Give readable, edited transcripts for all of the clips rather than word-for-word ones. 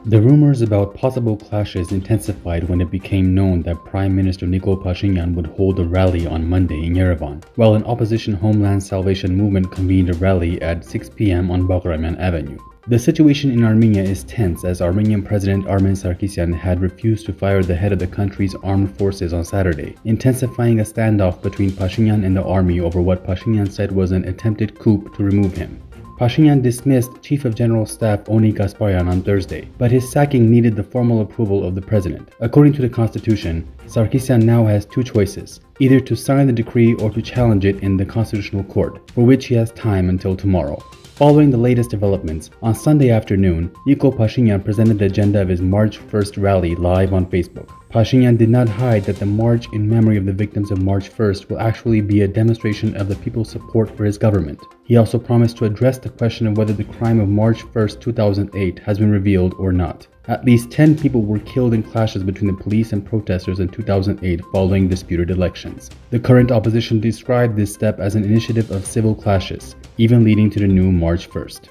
The rumors about possible clashes intensified when it became known that Prime Minister Nikol Pashinyan would hold a rally on Monday in Yerevan, while an opposition Homeland Salvation Movement convened a rally at 6 p.m. on Baghramyan Avenue. The situation in Armenia is tense as Armenian President Armen Sarkissian had refused to fire the head of the country's armed forces on Saturday, intensifying a standoff between Pashinyan and the army over what Pashinyan said was an attempted coup to remove him. Pashinyan dismissed Chief of General Staff Onik Gasparyan on Thursday, but his sacking needed the formal approval of the president. According to the constitution, Sarkissian now has two choices, either to sign the decree or to challenge it in the constitutional court, for which he has time until tomorrow. Following the latest developments, on Sunday afternoon, Nikol Pashinyan presented the agenda of his March 1st rally live on Facebook. Pashinyan did not hide that the march in memory of the victims of March 1st will actually be a demonstration of the people's support for his government. He also promised to address the question of whether the crime of March 1st, 2008 has been revealed or not. At least 10 people were killed in clashes between the police and protesters in 2008 following disputed elections. The current opposition described this step as an initiative of civil clashes, even leading to the new March 1st.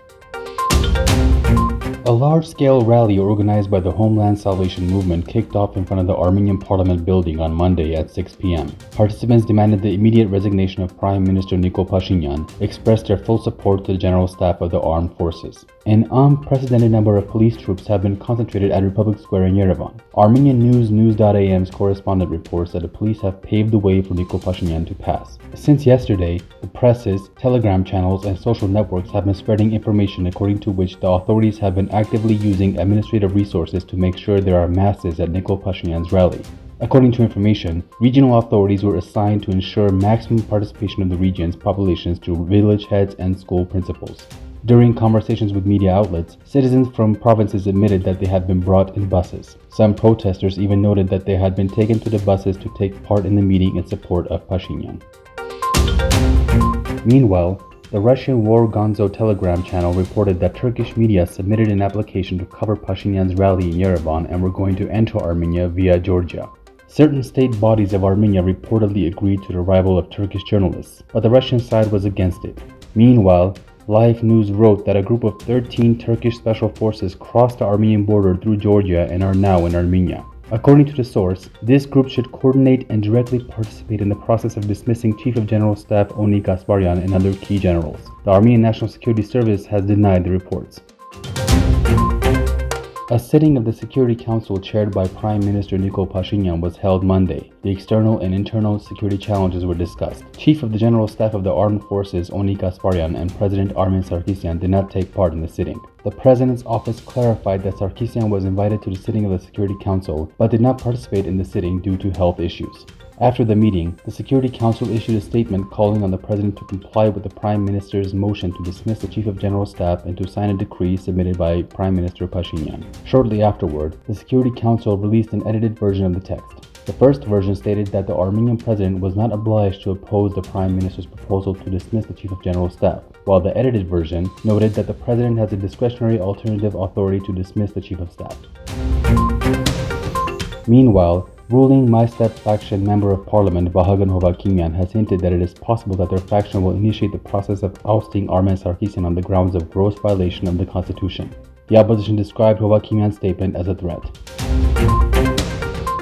A large-scale rally organized by the Homeland Salvation Movement kicked off in front of the Armenian Parliament building on Monday at 6 p.m. Participants demanded the immediate resignation of Prime Minister Nikol Pashinyan, expressed their full support to the General Staff of the Armed Forces. An unprecedented number of police troops have been concentrated at Republic Square in Yerevan. Armenian NEWS.am's correspondent reports that the police have paved the way for Nikol Pashinyan to pass. Since yesterday, the presses, Telegram channels, and social networks have been spreading information according to which the authorities have been actively using administrative resources to make sure there are masses at Nikol Pashinyan's rally. According to information, regional authorities were assigned to ensure maximum participation of the region's populations through village heads and school principals. During conversations with media outlets, citizens from provinces admitted that they had been brought in buses. Some protesters even noted that they had been taken to the buses to take part in the meeting in support of Pashinyan. Meanwhile, the Russian War Gonzo Telegram channel reported that Turkish media submitted an application to cover Pashinyan's rally in Yerevan and were going to enter Armenia via Georgia. Certain state bodies of Armenia reportedly agreed to the arrival of Turkish journalists, but the Russian side was against it. Meanwhile, Live News wrote that a group of 13 Turkish special forces crossed the Armenian border through Georgia and are now in Armenia. According to the source, this group should coordinate and directly participate in the process of dismissing Chief of General Staff Onik Gasparyan and other key generals. The Armenian National Security Service has denied the reports. A sitting of the Security Council chaired by Prime Minister Nikol Pashinyan was held Monday. The external and internal security challenges were discussed. Chief of the General Staff of the Armed Forces Onik Gasparyan and President Armen Sarkissian did not take part in the sitting. The President's office clarified that Sarkissian was invited to the sitting of the Security Council but did not participate in the sitting due to health issues. After the meeting, the Security Council issued a statement calling on the President to comply with the Prime Minister's motion to dismiss the Chief of General Staff and to sign a decree submitted by Prime Minister Pashinyan. Shortly afterward, the Security Council released an edited version of the text. The first version stated that the Armenian President was not obliged to oppose the Prime Minister's proposal to dismiss the Chief of General Staff, while the edited version noted that the President has a discretionary alternative authority to dismiss the Chief of Staff. Meanwhile, ruling My Step faction Member of Parliament Baghramyan has hinted that it is possible that their faction will initiate the process of ousting Armen Sarkissian on the grounds of gross violation of the Constitution. The opposition described Baghramyan's statement as a threat.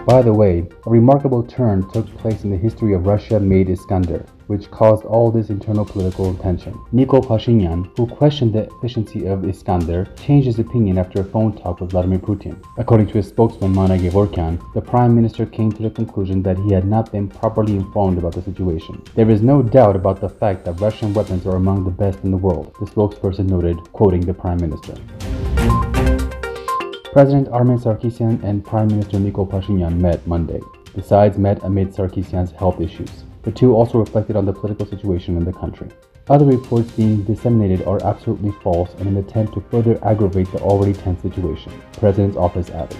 By the way, a remarkable turn took place in the history of Russia-made Iskander, which caused all this internal political tension. Nikol Pashinyan, who questioned the efficiency of Iskander, changed his opinion after a phone talk with Vladimir Putin. According to his spokesman Mana Gevorkyan, the Prime Minister came to the conclusion that he had not been properly informed about the situation. There is no doubt about the fact that Russian weapons are among the best in the world, the spokesperson noted, quoting the Prime Minister. President Armen Sarkissian and Prime Minister Nikol Pashinyan met Monday. The sides met amid Sarkissian's health issues. The two also reflected on the political situation in the country. Other reports being disseminated are absolutely false in an attempt to further aggravate the already tense situation, the President's office added.